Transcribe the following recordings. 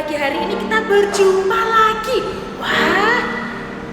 pagi hari ini kita berjumpa lagi. Wah,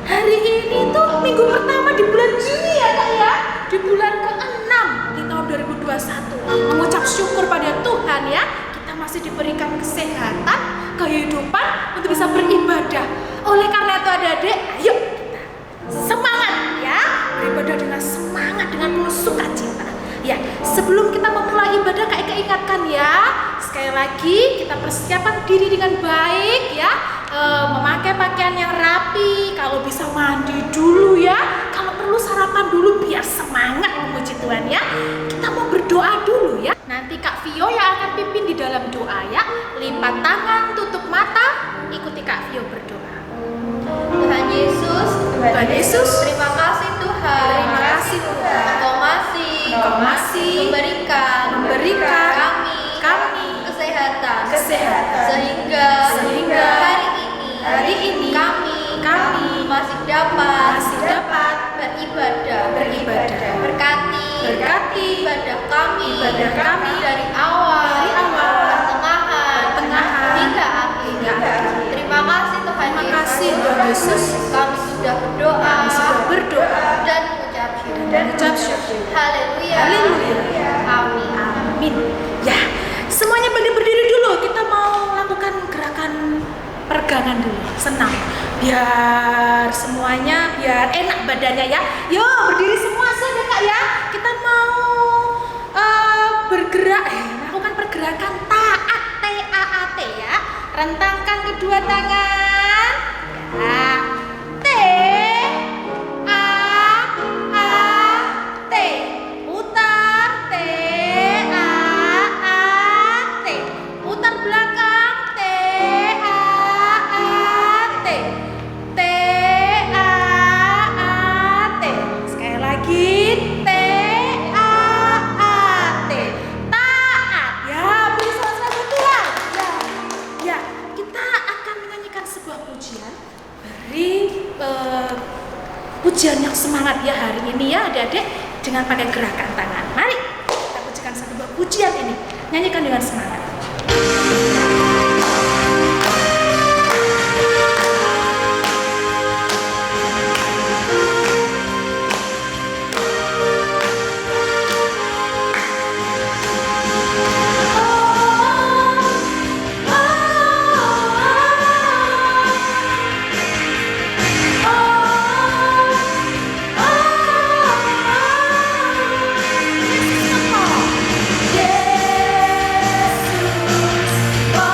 hari ini tuh minggu pertama di bulan Juni ya Kak ya. Di bulan ke-6 di tahun 2021. Mengucap syukur pada Tuhan ya, kita masih diberikan kesehatan, kehidupan untuk bisa beribadah. Oleh karena itu adik-adik, ayo kita semangat ya, beribadah dengan semangat, dengan penuh sukacita. Ya, sebelum kita memulai ibadah Kak Eka ingatkan ya, sekali lagi kita persiapkan diri dengan baik ya, memakai pakaian yang rapi, kalau bisa mandi dulu ya, kalau perlu sarapan dulu biar semangat memuji Tuhan ya. Kita mau berdoa dulu ya. Nanti Kak Vio yang akan pimpin di dalam doa ya. Lipat tangan, tutup mata, ikuti Kak Vio berdoa. Tuhan Yesus, terima kasih Tuhan. Terima kasih Tuhan. Engkau masih memberikan kami kesehatan. Sehingga hari ini kami masih dapat beribadah. Berkati ibadah kami dari awal, pertengahan hingga akhir. Terima kasih Tuhan Yesus. Kami sudah berdoa dan mengucap syukur. Haleluya. Amin. Ya, semuanya berdiri dulu. Kita mau lakukan gerakan peregangan dulu. Senam. Biar enak badannya ya. Yo, berdiri semua saja Kak ya. Kita mau melakukan pergerakan taat, T-A-A-T ya. Rentangkan kedua tangan. Ya. T-A-A-T. Putar T-A-A-T. Putar belakang T-A-A-T. T-A-A-T. Sekali lagi T-A-A-T. Taat. Ya, beri soal-soal Tuhan. Ya, kita akan menyanyikan sebuah pujian. Beri pujian yang semangat ya hari ini ya adik-adik, dengan pakai gerakan tangan. Mari kita pujikan sebuah pujian ini. Nyanyikan dengan semangat. Yesus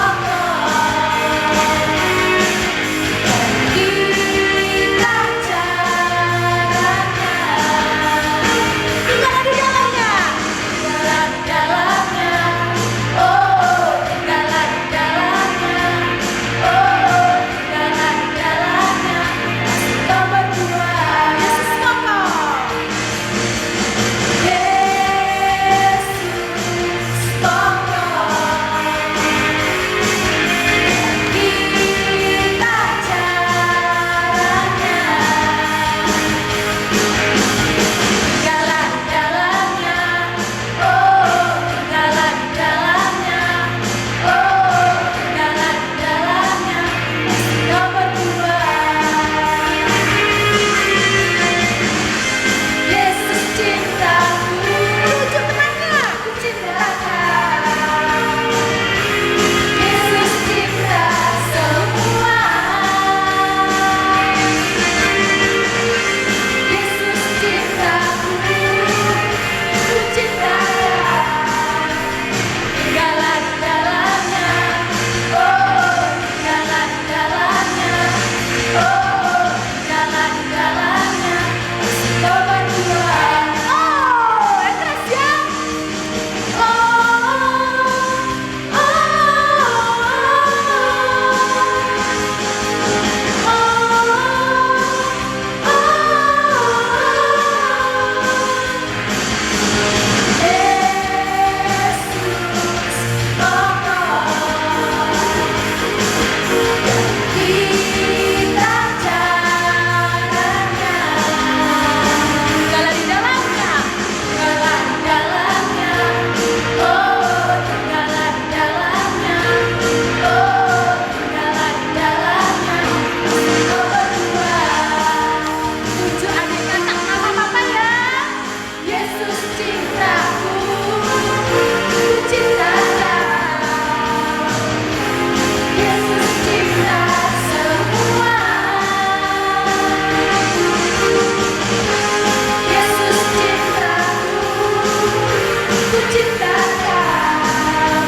ciptakan,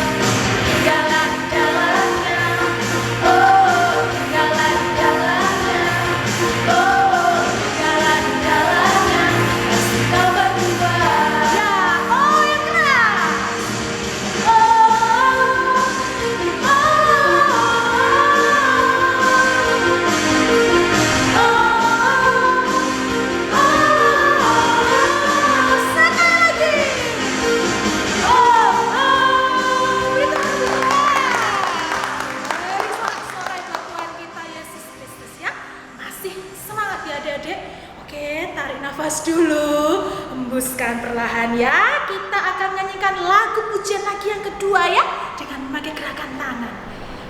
jalan-jalannya, oh jalan-jalannya, oh jalan-jalannya, kasih kau berdua. Ya, oh yang keras. Oh, tarik nafas dulu, hembuskan perlahan ya. Kita akan nyanyikan lagu pujian lagi yang kedua ya, dengan memakai gerakan tangan.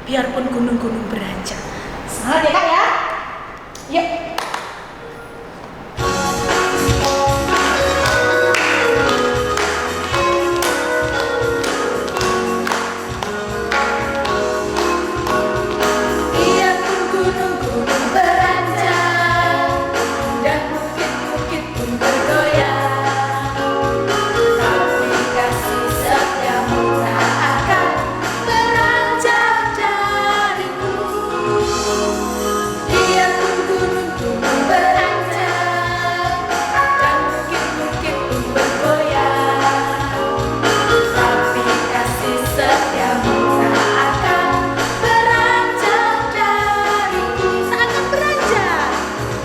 Biarpun gunung-gunung beranjak. Semangat ya Kak ya. Yuk. Biarpun gunung-gunung beranjak dan bukit-bukit pun bergoyang, tapi kasih setiamu tak akan beranjak dariku. Biarpun gunung-gunung beranjak dan bukit-bukit pun bergoyang, tapi kasih setiamu tak akan beranjak dariku. Tak akan beranjak,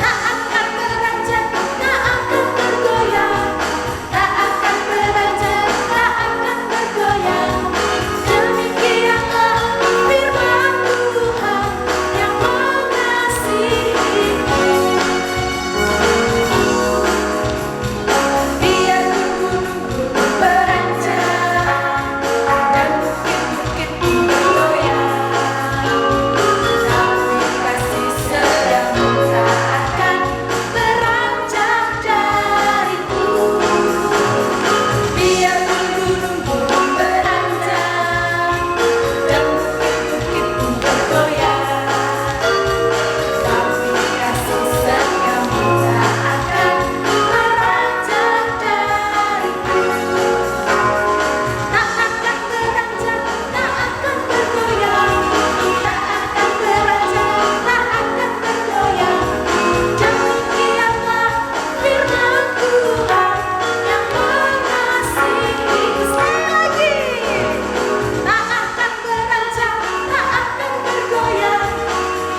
tak akan beranjak, tak akan bergoyang, tak akan beranjak, tak akan bergoyang. Demikianlah firman Tuhan yang mengasihiku. Biarpun gunung-gunung beranjak dan bukit-bukit pun bergoyang, tapi kasih setiamu tak akan beranjak dariku. Biarpun gunung-gunung beranjak dan bukit-bukit pun bergoyang, tapi kasih setiamu tak akan beranjak dariku. Tak akan beranjak, tak akan bergoyang, tak akan beranjak, tak akan bergoyang. Demikianlah firman Tuhan yang mengasihiku. Sekali lagi. Tak akan beranjak, tak akan bergoyang,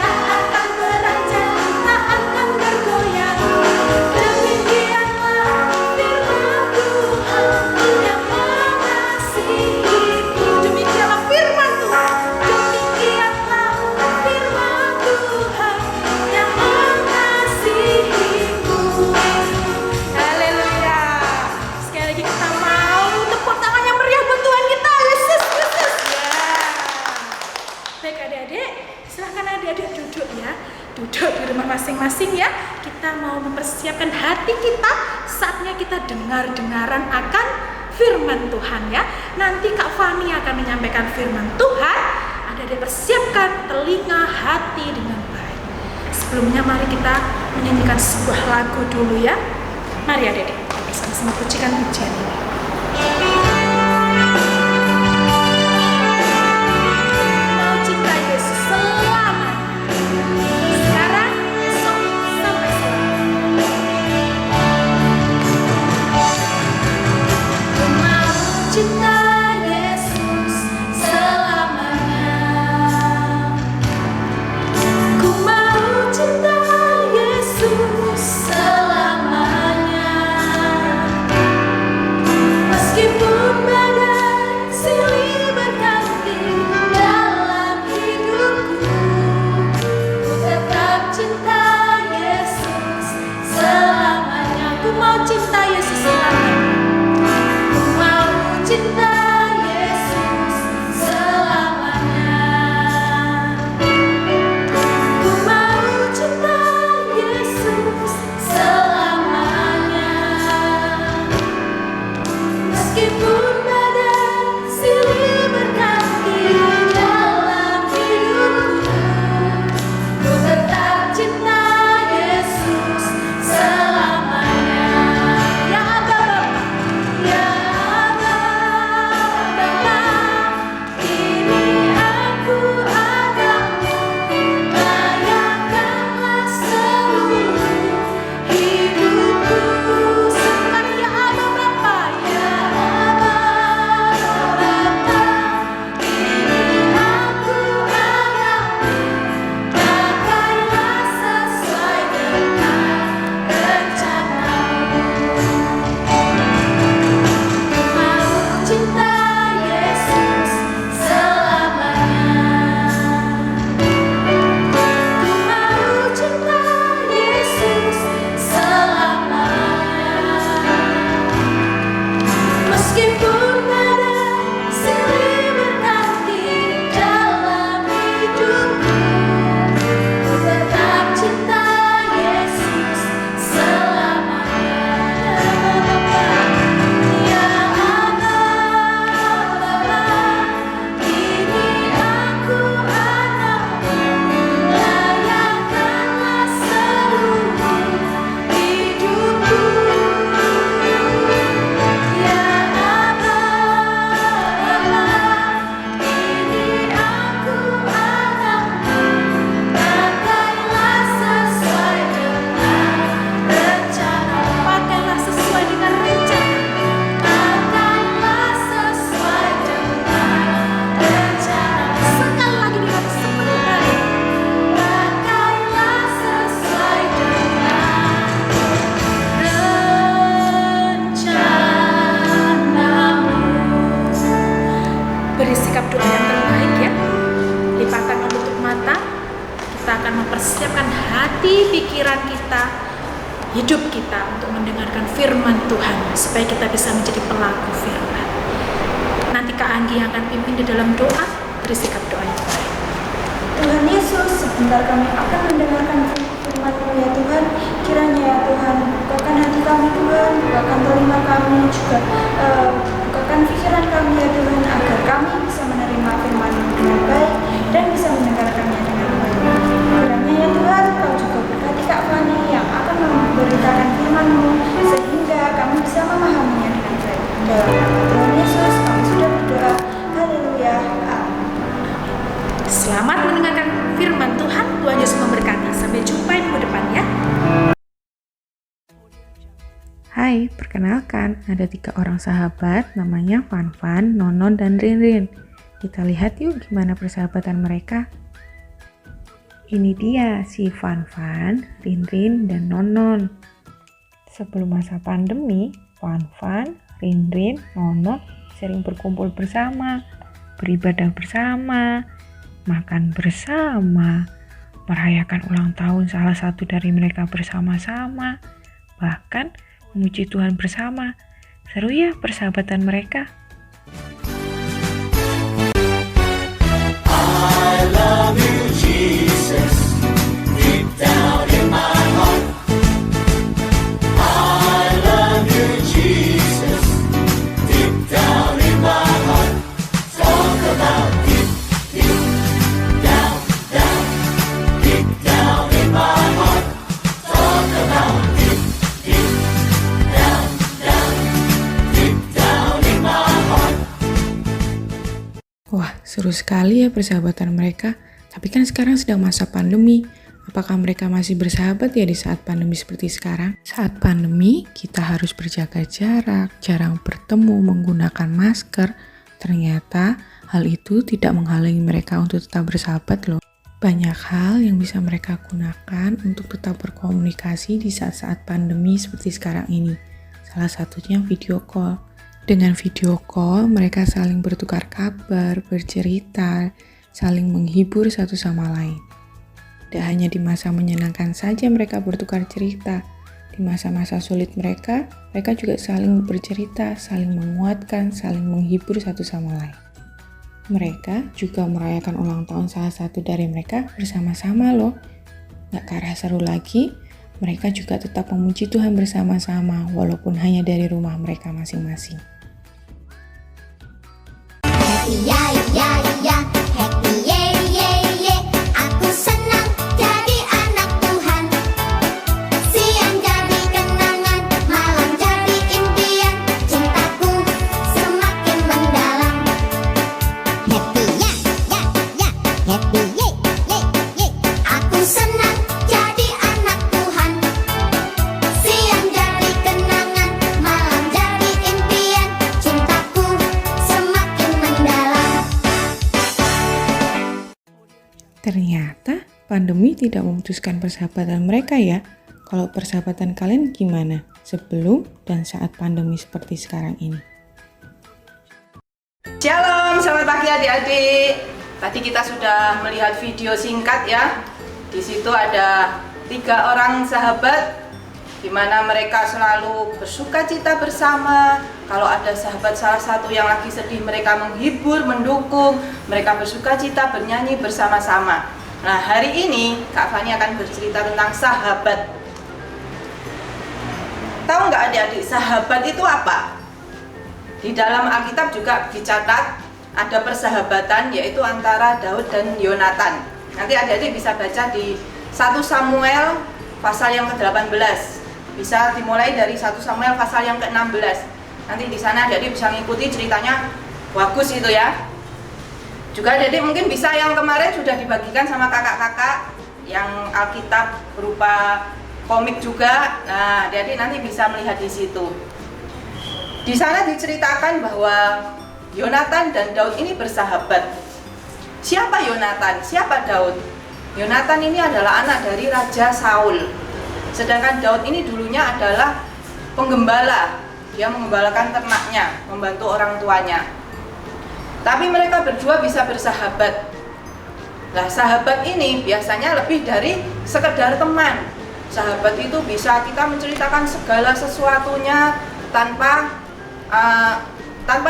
tak akan beranjak, tak akan bergoyang. Demikianlah firman Tuhan yang mengasihiku. Demikianlah firman Tuhan. Demikianlah firman Tuhan yang mengasihiku. Haleluya. Sekali lagi kita mau tepuk tangan yang meriah buat Tuhan kita, Yesus Kristus. Ya. Baik adik-adik, silahkan adik-adik duduk ya. Duduk di rumah masing-masing ya. Kita mau mempersiapkan hati kita. Saatnya kita dengar-dengaran akan firman Tuhan ya. Nanti Kak Fani akan menyampaikan firman Tuhan. Adik-adik persiapkan telinga hati dengan baik. Sebelumnya mari kita menyanyikan sebuah lagu dulu ya. Mari adik-adik sama-sama pujikan pujian ini. Mau cinta Yesus selamanya. Sekarang, esok, sampai selamanya. Ku mau cinta Yesus selamanya. Ku mau cinta Yesus selamanya. hati, pikiran kita, hidup kita untuk mendengarkan firman Tuhan supaya kita bisa menjadi pelaku firman. Nanti Kak Anggi yang akan pimpin di dalam doa, beri sikap doa yang baik. Tuhan Yesus, sebentar kami akan mendengarkan firman-Mu ya Tuhan. Kiranya ya Tuhan, bukakan hati kami Tuhan, bukakan telinga kami juga, bukakan pikiran kami ya Tuhan, agar kami bisa menerima firman-Mu dengan baik dan bisa mendengarkannya dengan baik. Kiranya ya Tuhan, Kau juga berkati Kak Fani yang akan memberitakan firman-Mu sehingga kami bisa memahaminya dengan baik. Dalam nama Tuhan Yesus, kami sudah berdoa. Haleluya. Amin. Selamat mendengarkan firman Tuhan. Tuhan Yesus memberkati. Sampai jumpa minggu depan ya. Hai, perkenalkan ada 3 orang sahabat namanya Fanfan, Nonon, dan Rinrin. Kita lihat yuk gimana persahabatan mereka. Ini dia si Fanfan, Rinrin, dan Nonon. Sebelum masa pandemi, Fanfan, Rinrin, Nonon sering berkumpul bersama, beribadah bersama, makan bersama, merayakan ulang tahun salah satu dari mereka bersama-sama, bahkan memuji Tuhan bersama. Seru ya persahabatan mereka. I love you, Jesus, deep down in my heart. I love you, Jesus, deep down in my heart. Talk about deep, deep down, down, deep down in my heart. Talk about deep, deep down, down, deep down in my heart. Wah, seru sekali ya persahabatan mereka. Tapi kan sekarang sedang masa pandemi. Apakah mereka masih bersahabat ya di saat pandemi seperti sekarang? Saat pandemi, kita harus berjaga jarak, jarang bertemu, menggunakan masker. Ternyata hal itu tidak menghalangi mereka untuk tetap bersahabat loh. Banyak hal yang bisa mereka gunakan untuk tetap berkomunikasi di saat-saat pandemi seperti sekarang ini. Salah satunya video call. Dengan video call, mereka saling bertukar kabar, bercerita, saling menghibur satu sama lain. Tidak hanya di masa menyenangkan saja mereka bertukar cerita. Di masa-masa sulit mereka juga saling bercerita, saling menguatkan, saling menghibur satu sama lain. Mereka juga merayakan ulang tahun salah satu dari mereka bersama-sama loh. Gak kalah seru lagi, mereka juga tetap memuji Tuhan bersama-sama walaupun hanya dari rumah mereka masing-masing. Ya ya ya, happy ye ye ye. Aku senang jadi anak Tuhan. Siang jadi kenangan, malam jadi impian. Cintaku semakin mendalam. Happy ya ya ya, happy ye ye ye. Aku senang jadi anak Tuhan. Siang jadi kenangan, malam jadi impian. Cintaku semakin mendalam. Ternyata pandemi tidak memutuskan persahabatan mereka ya. Kalau persahabatan kalian gimana sebelum dan saat pandemi seperti sekarang ini? Shalom, selamat pagi adik-adik. Tadi kita sudah melihat video singkat ya. Di situ ada 3 orang sahabat di mana mereka selalu bersuka cita bersama. Kalau ada sahabat salah satu yang lagi sedih, mereka menghibur, mendukung, mereka bersuka cita, bernyanyi bersama-sama. Nah, hari ini Kak Fani akan bercerita tentang sahabat. Tahu nggak adik-adik, sahabat itu apa? Di dalam Alkitab juga dicatat ada persahabatan, yaitu antara Daud dan Yonatan. Nanti adik-adik bisa baca di 1 Samuel pasal yang ke-18. Bisa dimulai dari 1 Samuel pasal yang ke-16. Nanti di sana adik-adik bisa ngikuti ceritanya, bagus itu ya. Juga adik-adik mungkin bisa yang kemarin sudah dibagikan sama kakak-kakak yang Alkitab berupa komik juga. Nah, adik-adik nanti bisa melihat di situ. Di sana diceritakan bahwa Yonatan dan Daud ini bersahabat. Siapa Yonatan? Siapa Daud? Yonatan ini adalah anak dari Raja Saul. Sedangkan Daud ini dulunya adalah penggembala. Dia mengembalakan ternaknya, membantu orang tuanya. Tapi mereka berdua bisa bersahabat. Nah, sahabat ini biasanya lebih dari sekedar teman. Sahabat itu bisa kita menceritakan segala sesuatunya tanpa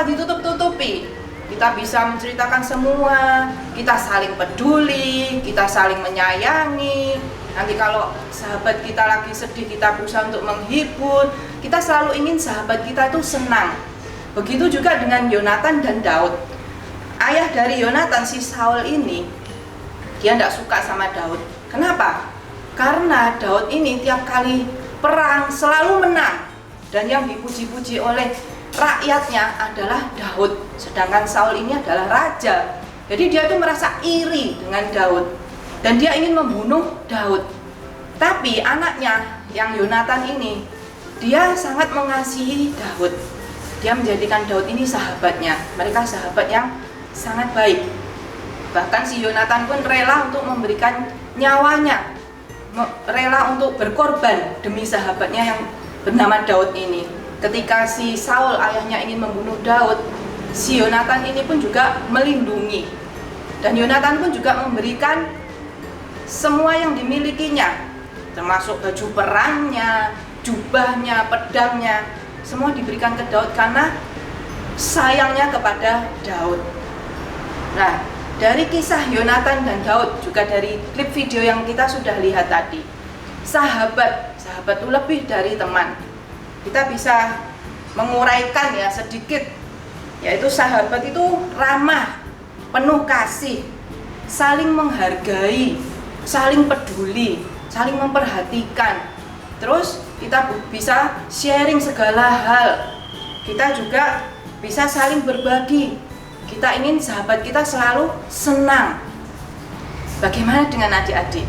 ditutup-tutupi. Kita bisa menceritakan semua, kita saling peduli, kita saling menyayangi. Nanti kalau sahabat kita lagi sedih, kita berusaha untuk menghibur. Kita selalu ingin sahabat kita itu senang. Begitu juga dengan Yonatan dan Daud. Ayah dari Yonatan, si Saul ini, dia tidak suka sama Daud. Kenapa? Karena Daud ini tiap kali perang selalu menang. Dan yang dipuji-puji oleh rakyatnya adalah Daud. Sedangkan Saul ini adalah raja. Jadi dia tuh merasa iri dengan Daud. Dan dia ingin membunuh Daud. Tapi anaknya yang Yonatan ini, dia sangat mengasihi Daud. Dia menjadikan Daud ini sahabatnya. Mereka sahabat yang sangat baik. Bahkan si Yonatan pun rela untuk memberikan nyawanya, rela untuk berkorban demi sahabatnya yang bernama Daud ini. Ketika si Saul ayahnya ingin membunuh Daud, si Yonatan ini pun juga melindungi. Dan Yonatan pun juga memberikan semua yang dimilikinya, termasuk baju perangnya, jubahnya, pedangnya, semua diberikan ke Daud karena sayangnya kepada Daud. Nah, dari kisah Yonatan dan Daud, juga dari klip video yang kita sudah lihat tadi, sahabat itu lebih dari teman. Kita bisa menguraikan ya sedikit, yaitu sahabat itu ramah, penuh kasih, saling menghargai, saling peduli, saling memperhatikan. Terus kita bisa sharing segala hal. Kita juga bisa saling berbagi. Kita ingin sahabat kita selalu senang. Bagaimana dengan adik-adik?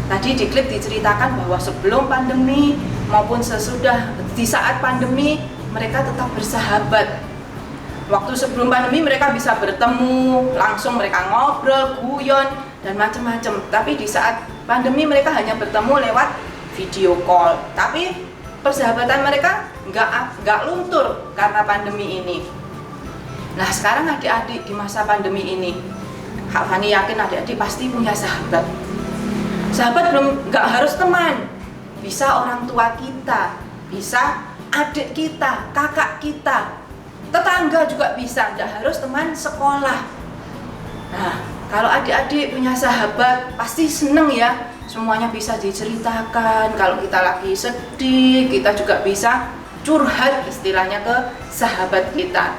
Tadi di klip diceritakan bahwa sebelum pandemi maupun sesudah, di saat pandemi mereka tetap bersahabat. Waktu sebelum pandemi mereka bisa bertemu, langsung mereka ngobrol, guyon, dan macam-macam. Tapi di saat pandemi mereka hanya bertemu lewat video call. Tapi persahabatan mereka nggak luntur karena pandemi ini. Nah, sekarang adik-adik di masa pandemi ini, Kak Fani yakin adik-adik pasti punya sahabat. Sahabat nggak harus teman, bisa orang tua kita, bisa adik kita, kakak kita, tetangga juga bisa, nggak harus teman sekolah. Nah, kalau adik-adik punya sahabat pasti seneng ya, semuanya bisa diceritakan. Kalau kita lagi sedih, kita juga bisa curhat istilahnya ke sahabat kita.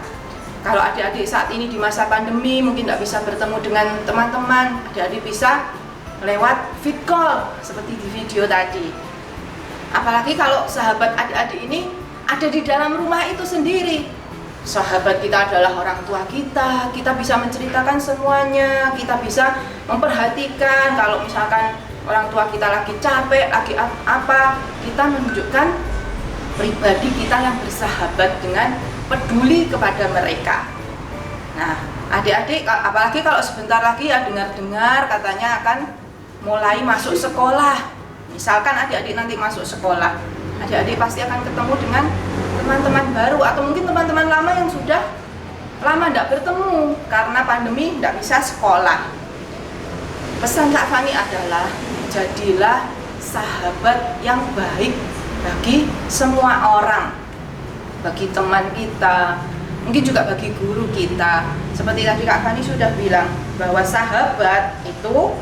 Kalau adik-adik saat ini di masa pandemi mungkin tidak bisa bertemu dengan teman-teman, adik-adik bisa lewat vid call seperti di video tadi. Apalagi kalau sahabat adik-adik ini ada di dalam rumah itu sendiri. Sahabat kita adalah orang tua kita, kita bisa menceritakan semuanya, kita bisa memperhatikan. Kalau misalkan orang tua kita lagi capek, lagi apa, kita menunjukkan pribadi kita yang bersahabat dengan peduli kepada mereka. Nah, adik-adik, apalagi kalau sebentar lagi ya dengar-dengar katanya akan mulai masuk sekolah. Misalkan adik-adik nanti masuk sekolah, adik-adik pasti akan ketemu dengan teman-teman baru atau mungkin teman-teman lama yang sudah lama tidak bertemu karena pandemi tidak bisa sekolah. Pesan Kak Fani adalah jadilah sahabat yang baik bagi semua orang, bagi teman kita, mungkin juga bagi guru kita. Seperti tadi Kak Fani sudah bilang bahwa sahabat itu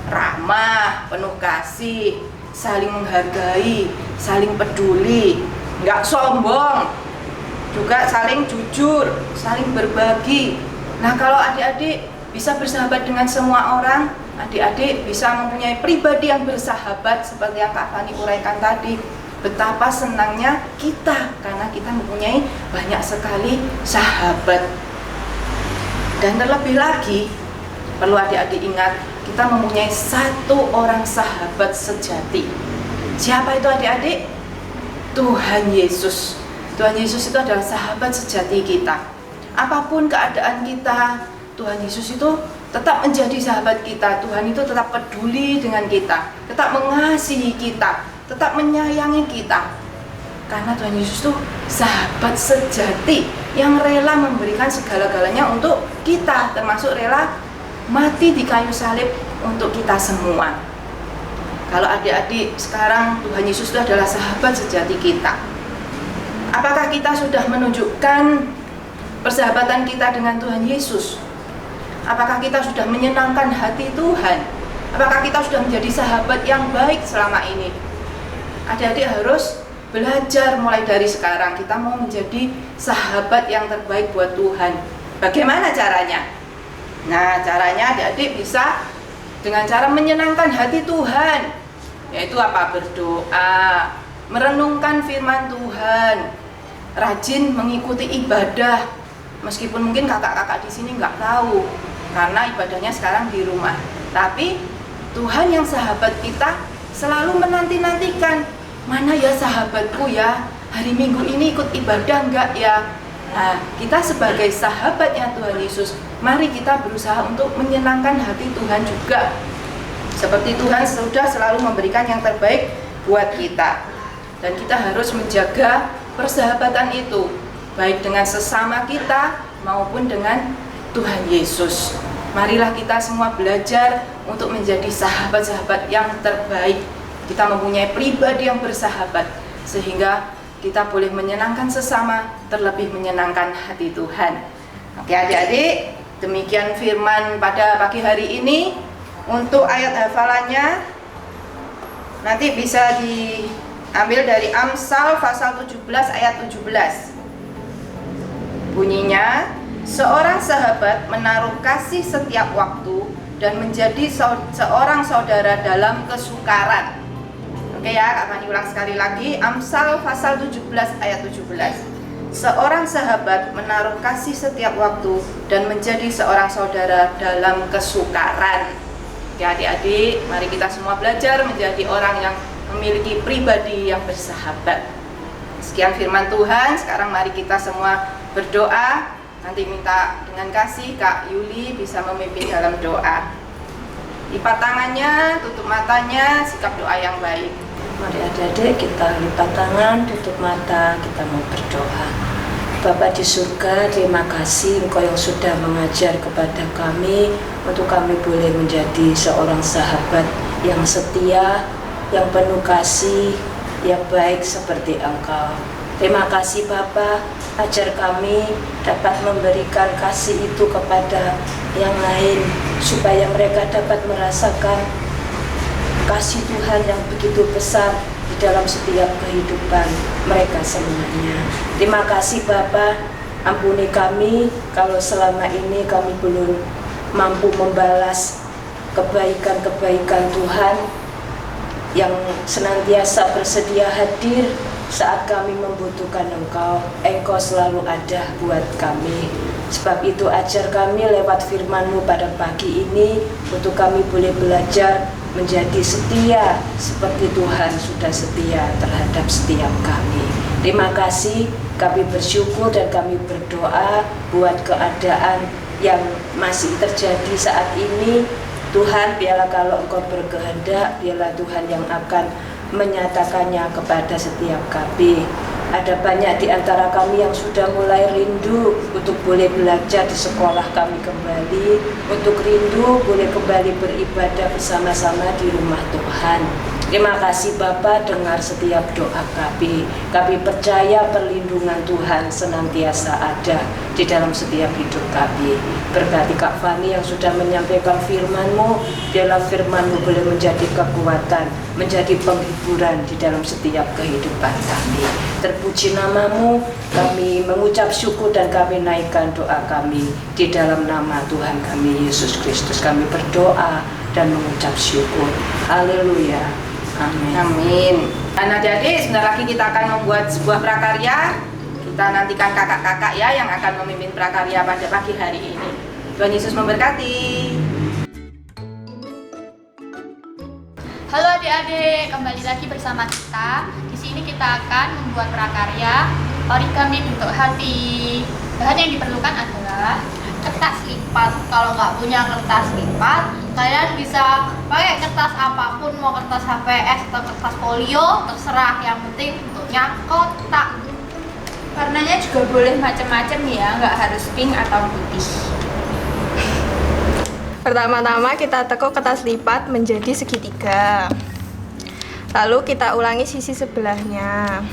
ramah, penuh kasih, saling menghargai, saling peduli, nggak sombong, juga saling jujur, saling berbagi. Nah, kalau adik-adik bisa bersahabat dengan semua orang, adik-adik bisa mempunyai pribadi yang bersahabat seperti yang Kak Fani uraikan tadi. Betapa senangnya kita karena kita mempunyai banyak sekali sahabat. Dan terlebih lagi, perlu adik-adik ingat, kita mempunyai satu orang sahabat sejati. Siapa itu adik-adik? Tuhan Yesus. Tuhan Yesus itu adalah sahabat sejati kita. Apapun keadaan kita, Tuhan Yesus itu tetap menjadi sahabat kita. Tuhan itu tetap peduli dengan kita, tetap mengasihi kita, tetap menyayangi kita. Karena Tuhan Yesus itu sahabat sejati yang rela memberikan segala-galanya untuk kita, termasuk rela mati di kayu salib untuk kita semua. Kalau adik-adik sekarang Tuhan Yesus itu adalah sahabat sejati kita. Apakah kita sudah menunjukkan persahabatan kita dengan Tuhan Yesus? Apakah kita sudah menyenangkan hati Tuhan? Apakah kita sudah menjadi sahabat yang baik selama ini? Adik-adik harus belajar mulai dari sekarang. Kita mau menjadi sahabat yang terbaik buat Tuhan. Bagaimana caranya? Nah, caranya adik-adik bisa dengan cara menyenangkan hati Tuhan. Yaitu apa? Berdoa, merenungkan firman Tuhan, rajin mengikuti ibadah. Meskipun mungkin kakak-kakak di sini nggak tahu, karena ibadahnya sekarang di rumah. Tapi Tuhan yang sahabat kita selalu menanti-nantikan, mana ya sahabatku ya, hari Minggu ini ikut ibadah enggak ya. Nah, kita sebagai sahabatnya Tuhan Yesus, mari kita berusaha untuk menyenangkan hati Tuhan juga. Seperti Tuhan sudah selalu memberikan yang terbaik buat kita. Dan kita harus menjaga persahabatan itu, baik dengan sesama kita maupun dengan Tuhan Yesus. Marilah kita semua belajar untuk menjadi sahabat-sahabat yang terbaik. Kita mempunyai pribadi yang bersahabat, sehingga kita boleh menyenangkan sesama, terlebih menyenangkan hati Tuhan. Oke adik-adik, demikian firman pada pagi hari ini. Untuk ayat hafalannya nanti bisa diambil dari Amsal pasal 17 ayat 17. Bunyinya, seorang sahabat menaruh kasih setiap waktu dan menjadi seorang saudara dalam kesukaran. Oke ya, Kak Fani ulang sekali lagi. Amsal pasal 17 ayat 17. Seorang sahabat menaruh kasih setiap waktu dan menjadi seorang saudara dalam kesukaran. Oke adik-adik, mari kita semua belajar menjadi orang yang memiliki pribadi yang bersahabat. Sekian firman Tuhan. Sekarang mari kita semua berdoa. Nanti minta dengan kasih Kak Yuli bisa memimpin dalam doa. Lipat tangannya, tutup matanya, sikap doa yang baik. Mari adik-adik kita lipat tangan, tutup mata, kita mau berdoa. Bapa di surga, terima kasih Engkau yang sudah mengajar kepada kami untuk kami boleh menjadi seorang sahabat yang setia, yang penuh kasih, yang baik seperti Engkau. Terima kasih Bapa, ajar kami dapat memberikan kasih itu kepada yang lain, supaya mereka dapat merasakan kasih Tuhan yang begitu besar di dalam setiap kehidupan mereka semuanya. Terima kasih Bapa, ampuni kami kalau selama ini kami belum mampu membalas kebaikan-kebaikan Tuhan yang senantiasa bersedia hadir saat kami membutuhkan Engkau. Engkau selalu ada buat kami. Sebab itu ajar kami lewat firman-Mu pada pagi ini untuk kami boleh belajar menjadi setia seperti Tuhan sudah setia terhadap setiap kami. Terima kasih, kami bersyukur dan kami berdoa buat keadaan yang masih terjadi saat ini. Tuhan, biarlah kalau Engkau berkehendak, biarlah Tuhan yang akan menyatakannya kepada setiap kami. Ada banyak di antara kami yang sudah mulai rindu untuk boleh belajar di sekolah kami kembali, untuk rindu boleh kembali beribadah bersama-sama di rumah Tuhan. Terima kasih Bapa, dengar setiap doa kami. Kami percaya perlindungan Tuhan senantiasa ada di dalam setiap hidup kami. Berkati Kak Fani yang sudah menyampaikan firman-Mu, biarlah firman-Mu boleh menjadi kekuatan, menjadi penghiburan di dalam setiap kehidupan kami. Terpuji nama-Mu, kami mengucap syukur dan kami naikkan doa kami di dalam nama Tuhan kami Yesus Kristus. Kami berdoa dan mengucap syukur. Haleluya. Amin. Amin. Dan adik-adik, sebentar lagi kita akan membuat sebuah prakarya. Kita nantikan kakak-kakak ya yang akan memimpin prakarya pada pagi hari ini. Tuhan Yesus memberkati. Halo adik-adik, kembali lagi bersama kita. Di sini kita akan membuat prakarya origami bentuk hati. Bahan yang diperlukan adalah kertas lipat. Kalau nggak punya kertas lipat, kalian bisa pakai kertas apapun, mau kertas HPS atau kertas folio, terserah. Yang penting bentuknya kotak. Warnanya juga boleh macam-macam ya, nggak harus pink atau putih. Pertama-tama kita tekuk kertas lipat menjadi segitiga. Lalu kita ulangi sisi sebelahnya.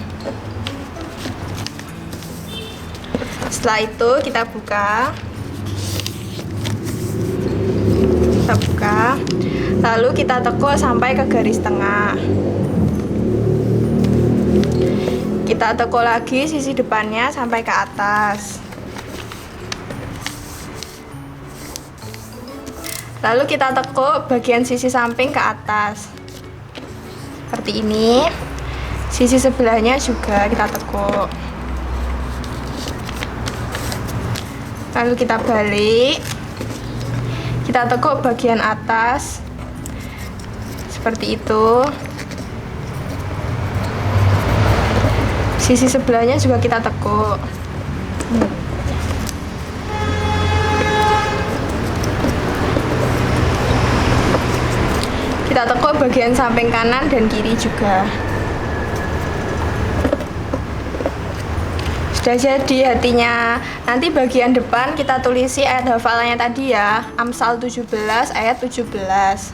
Setelah itu kita buka. Lalu kita tekuk sampai ke garis tengah. Kita tekuk lagi sisi depannya sampai ke atas. Lalu kita tekuk bagian sisi samping ke atas. Seperti ini. Sisi sebelahnya juga kita tekuk. Lalu kita balik. Kita tekuk bagian atas. Seperti itu. Sisi sebelahnya juga kita tekuk. Kita tekuk bagian samping kanan dan kiri juga. Sudah jadi hatinya. Nanti bagian depan kita tulisi ayat hafalannya tadi ya. Amsal 17 ayat 17.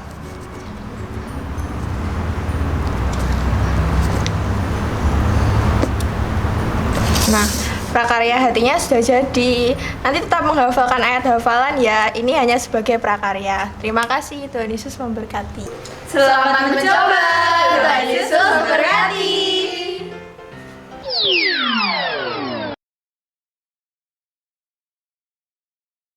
Nah, prakarya hatinya sudah jadi. Nanti tetap menghafalkan ayat hafalan ya. Ini hanya sebagai prakarya. Terima kasih, Tuhan Yesus memberkati. Selamat mencoba.